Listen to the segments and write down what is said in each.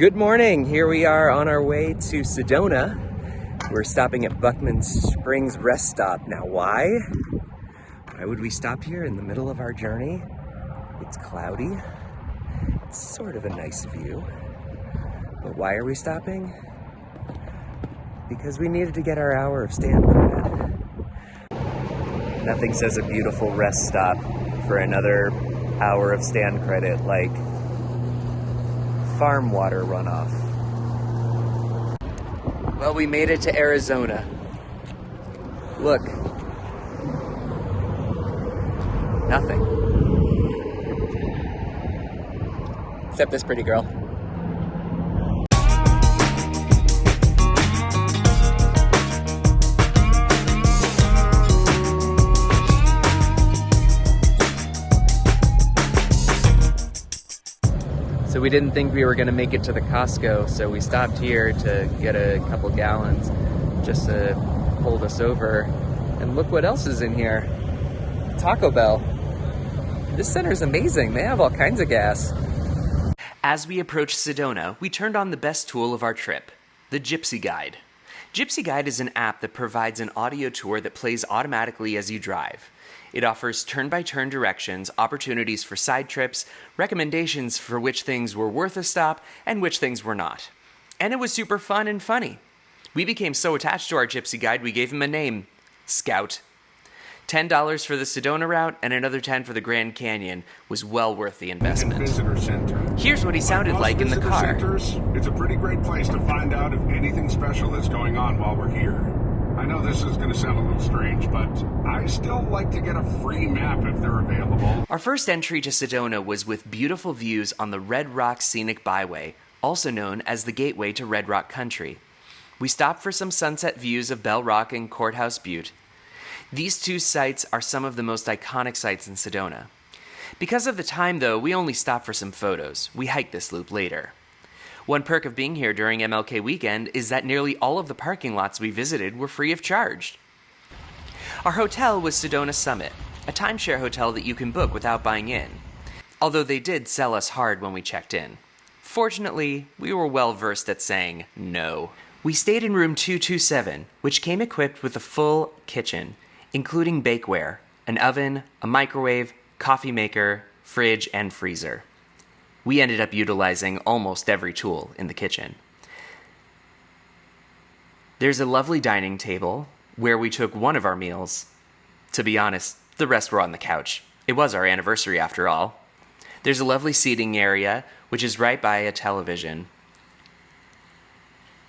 Good morning. Here we are on our way to Sedona. We're stopping at Buckman Springs rest stop. Now, why? Why would we stop here in the middle of our journey? It's cloudy. It's sort of a nice view. But why are we stopping? Because we needed to get our hour of stand credit. Nothing says a beautiful rest stop for another hour of stand credit like farm water runoff. Well, we made it to Arizona. Look. Nothing. Except this pretty girl. So we didn't think we were going to make it to the Costco, so we stopped here to get a couple gallons just to hold us over. And look what else is in here. Taco Bell. This center is amazing. They have all kinds of gas. As we approached Sedona, we turned on the best tool of our trip, the Gypsy Guide. Gypsy Guide is an app that provides an audio tour that plays automatically as you drive. It offers turn-by-turn directions, opportunities for side trips, recommendations for which things were worth a stop and which things were not. And it was super fun and funny. We became so attached to our Gypsy Guide, we gave him a name, Scout. $10 for the Sedona route and another $10 for the Grand Canyon was well worth the investment. Visitor center. Here's what he sounded like in the car. Centers, it's a pretty great place to find out if anything special is going on while we're here. I know this is going to sound a little strange, but I still like to get a free map if they're available. Our first entry to Sedona was with beautiful views on the Red Rock Scenic Byway, also known as the gateway to Red Rock Country. We stopped for some sunset views of Bell Rock and Courthouse Butte. These two sites are some of the most iconic sites in Sedona. Because of the time, though, we only stopped for some photos. We hiked this loop later. One perk of being here during MLK weekend is that nearly all of the parking lots we visited were free of charge. Our hotel was Sedona Summit, a timeshare hotel that you can book without buying in, although they did sell us hard when we checked in. Fortunately, we were well versed at saying no. We stayed in room 227, which came equipped with a full kitchen, including bakeware, an oven, a microwave, coffee maker, fridge, and freezer. We ended up utilizing almost every tool in the kitchen. There's a lovely dining table where we took one of our meals. To be honest, the rest were on the couch. It was our anniversary after all. There's a lovely seating area, which is right by a television,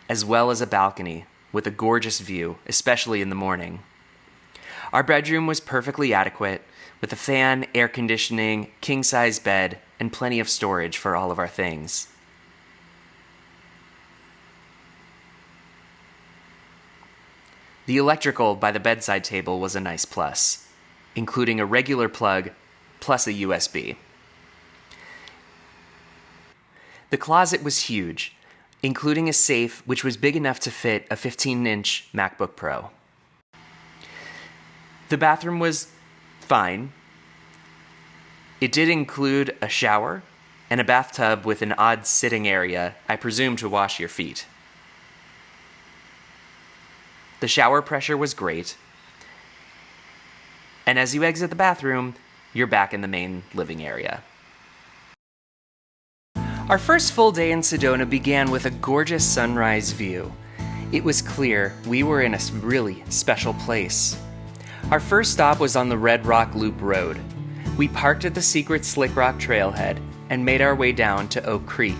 as well as a balcony with a gorgeous view, especially in the morning. Our bedroom was perfectly adequate, with a fan, air conditioning, king-size bed, and plenty of storage for all of our things. The electrical by the bedside table was a nice plus, including a regular plug plus a USB. The closet was huge, including a safe which was big enough to fit a 15-inch MacBook Pro. The bathroom was fine. It did include a shower and a bathtub with an odd sitting area, I presume to wash your feet. The shower pressure was great. And as you exit the bathroom, you're back in the main living area. Our first full day in Sedona began with a gorgeous sunrise view. It was clear we were in a really special place. Our first stop was on the Red Rock Loop Road. We parked at the secret Slick Rock Trailhead and made our way down to Oak Creek.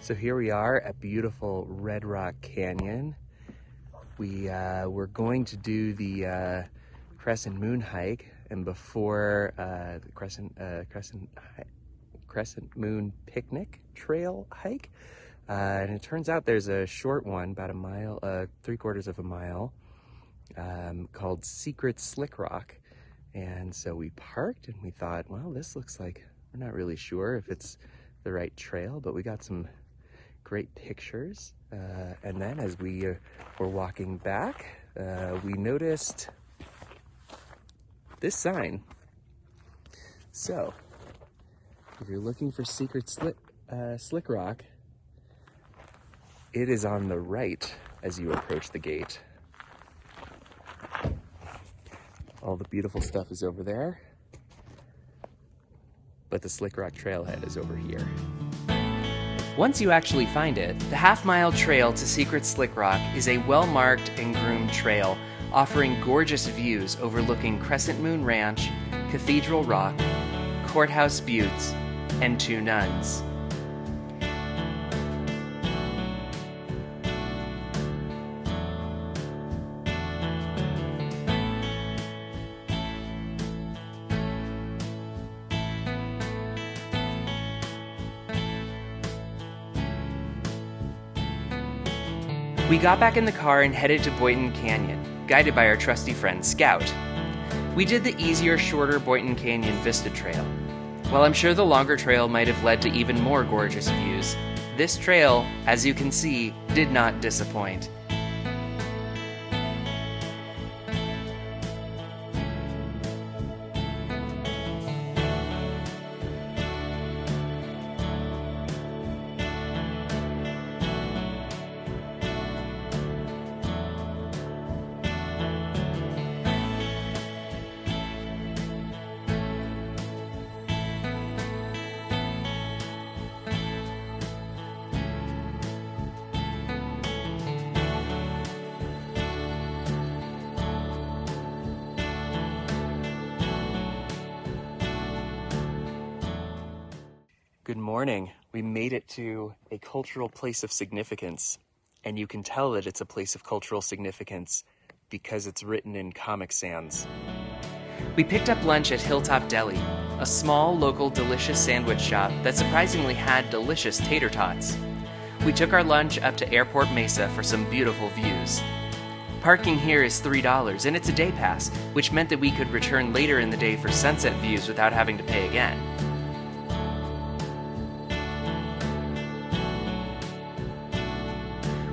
So here we are at beautiful Red Rock Canyon. We're going to do the Crescent Moon hike, and before the Crescent Moon Picnic Trail hike, And it turns out there's a short one, about a mile, 3/4 of a mile, called Secret Slick Rock. And so we parked and we thought, well, this looks like, we're not really sure if it's the right trail, but we got some great pictures. And then as we were walking back, we noticed this sign. So if you're looking for Secret Slick Rock, it is on the right as you approach the gate. All the beautiful stuff is over there, but the Slick Rock Trailhead is over here. Once you actually find it, the half-mile trail to Secret Slick Rock is a well-marked and groomed trail offering gorgeous views overlooking Crescent Moon Ranch, Cathedral Rock, Courthouse Buttes, and Two Nuns. We got back in the car and headed to Boynton Canyon, guided by our trusty friend Scout. We did the easier, shorter Boynton Canyon Vista Trail. While I'm sure the longer trail might have led to even more gorgeous views, this trail, as you can see, did not disappoint. Good morning. We made it to a cultural place of significance, and you can tell that it's a place of cultural significance because it's written in Comic Sans. We picked up lunch at Hilltop Deli, a small, local, delicious sandwich shop that surprisingly had delicious tater tots. We took our lunch up to Airport Mesa for some beautiful views. Parking here is $3, and it's a day pass, which meant that we could return later in the day for sunset views without having to pay again.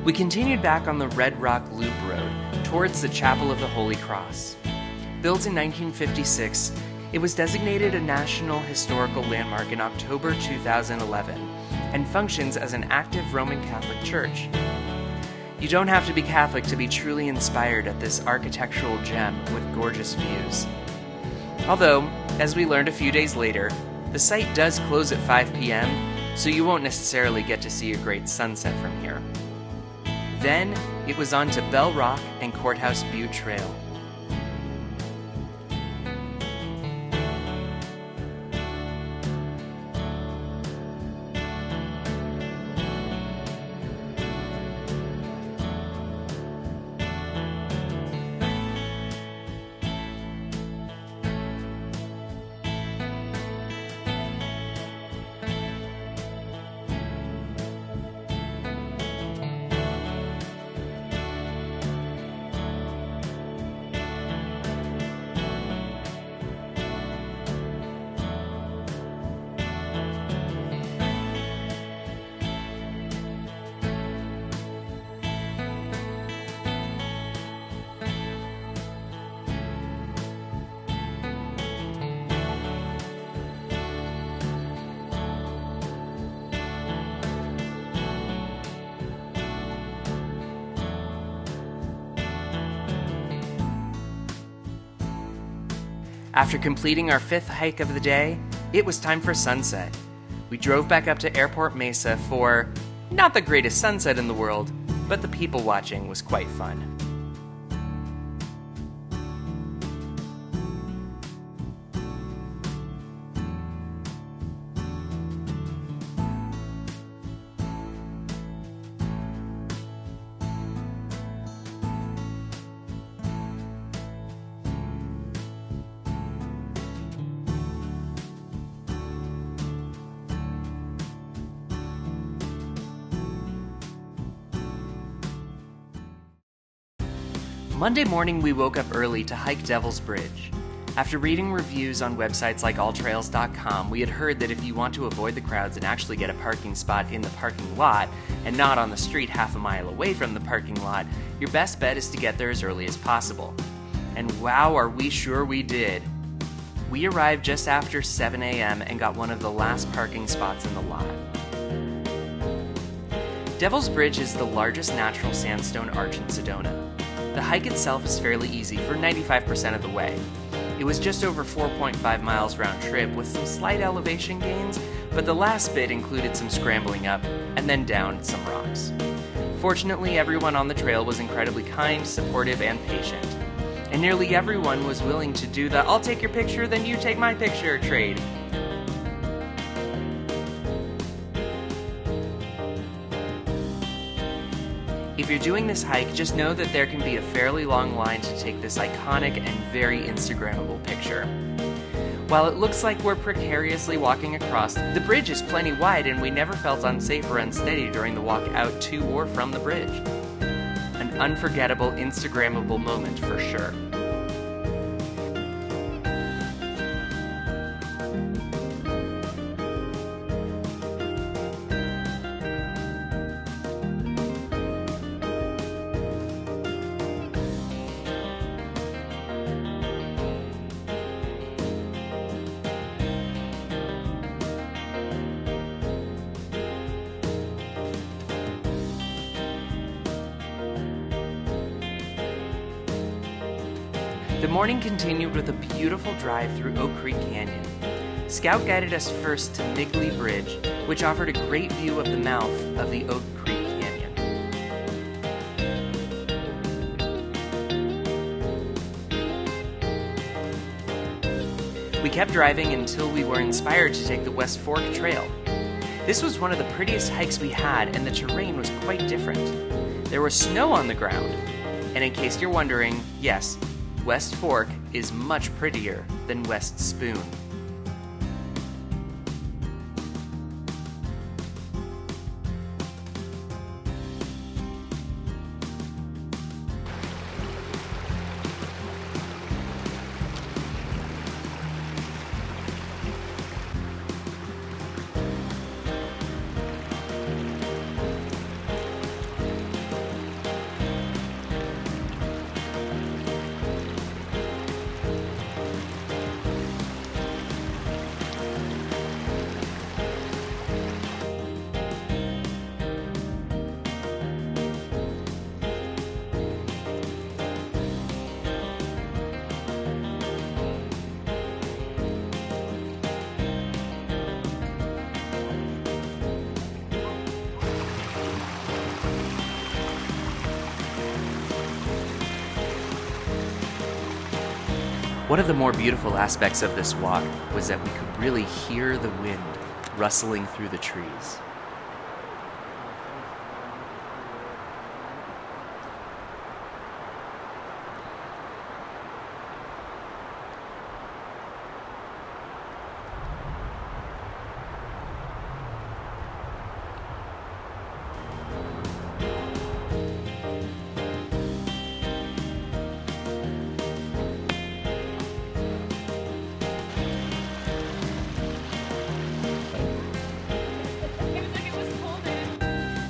We continued back on the Red Rock Loop Road towards the Chapel of the Holy Cross. Built in 1956, it was designated a National Historical Landmark in October 2011 and functions as an active Roman Catholic church. You don't have to be Catholic to be truly inspired at this architectural gem with gorgeous views. Although, as we learned a few days later, the site does close at 5 p.m., so you won't necessarily get to see a great sunset from here. Then, it was on to Bell Rock and Courthouse Butte Trail. After completing our 5th hike of the day, it was time for sunset. We drove back up to Airport Mesa for not the greatest sunset in the world, but the people watching was quite fun. Monday morning, we woke up early to hike Devil's Bridge. After reading reviews on websites like alltrails.com, we had heard that if you want to avoid the crowds and actually get a parking spot in the parking lot and not on the street half a mile away from the parking lot, your best bet is to get there as early as possible. And wow, are we sure we did. We arrived just after 7 a.m. and got one of the last parking spots in the lot. Devil's Bridge is the largest natural sandstone arch in Sedona. The hike itself is fairly easy for 95% of the way. It was just over 4.5 miles round trip with some slight elevation gains, but the last bit included some scrambling up and then down some rocks. Fortunately, everyone on the trail was incredibly kind, supportive, and patient. And nearly everyone was willing to do the "I'll take your picture, then you take my picture" trade. If you're doing this hike, just know that there can be a fairly long line to take this iconic and very Instagrammable picture. While it looks like we're precariously walking across, the bridge is plenty wide and we never felt unsafe or unsteady during the walk out to or from the bridge. An unforgettable Instagrammable moment for sure. The morning continued with a beautiful drive through Oak Creek Canyon. Scout guided us first to Migley Bridge, which offered a great view of the mouth of the Oak Creek Canyon. We kept driving until we were inspired to take the West Fork Trail. This was one of the prettiest hikes we had, and the terrain was quite different. There was snow on the ground, and in case you're wondering, yes, West Fork is much prettier than West Spoon. One of the more beautiful aspects of this walk was that we could really hear the wind rustling through the trees.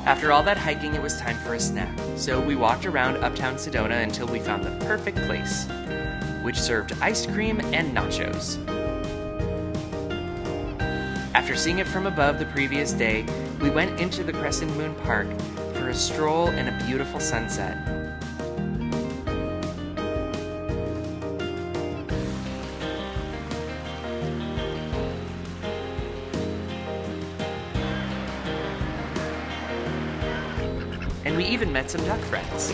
After all that hiking, it was time for a snack, so we walked around Uptown Sedona until we found the perfect place, which served ice cream and nachos. After seeing it from above the previous day, we went into the Crescent Moon Park for a stroll and a beautiful sunset. And we even met some duck friends.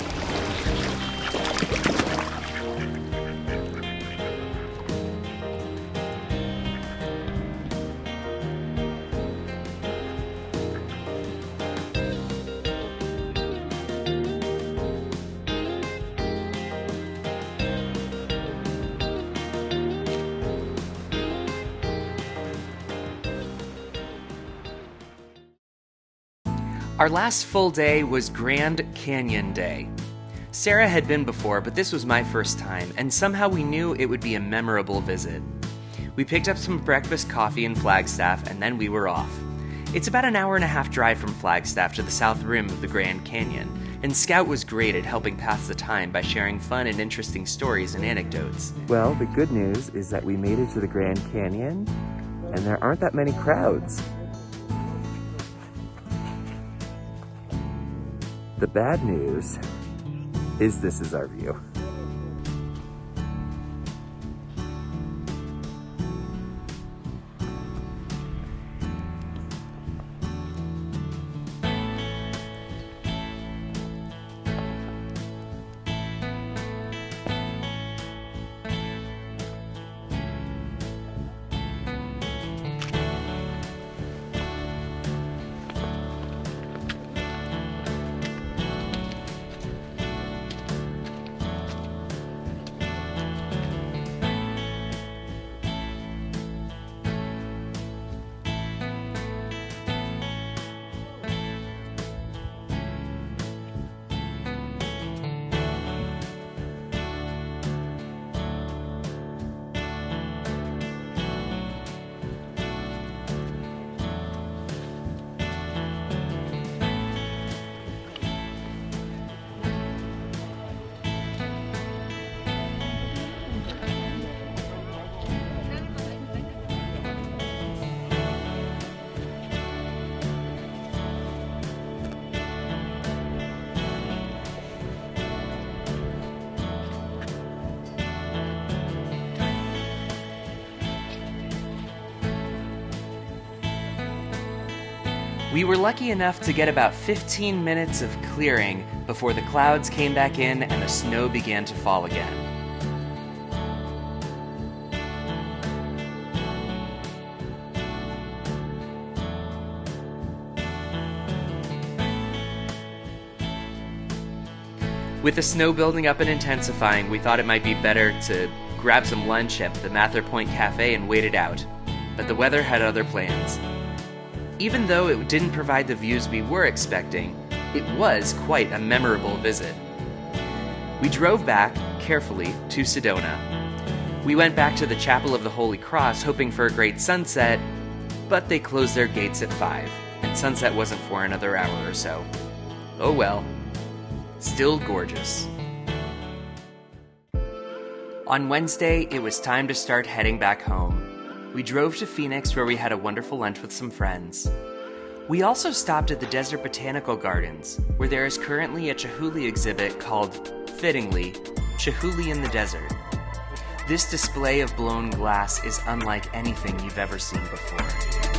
Our last full day was Grand Canyon Day. Sarah had been before, but this was my first time, and somehow we knew it would be a memorable visit. We picked up some breakfast coffee in Flagstaff, and then we were off. It's about an hour-and-a-half drive from Flagstaff to the south rim of the Grand Canyon, and Scout was great at helping pass the time by sharing fun and interesting stories and anecdotes. Well, the good news is that we made it to the Grand Canyon, and there aren't that many crowds. The bad news is this is our view. We were lucky enough to get about 15 minutes of clearing before the clouds came back in and the snow began to fall again. With the snow building up and intensifying, we thought it might be better to grab some lunch at the Mather Point Cafe and wait it out, but the weather had other plans. Even though it didn't provide the views we were expecting, it was quite a memorable visit. We drove back, carefully, to Sedona. We went back to the Chapel of the Holy Cross hoping for a great sunset, but they closed their gates at 5, and sunset wasn't for another hour or so. Oh well. Still gorgeous. On Wednesday, it was time to start heading back home. We drove to Phoenix where we had a wonderful lunch with some friends. We also stopped at the Desert Botanical Gardens, where there is currently a Chihuly exhibit called, fittingly, Chihuly in the Desert. This display of blown glass is unlike anything you've ever seen before.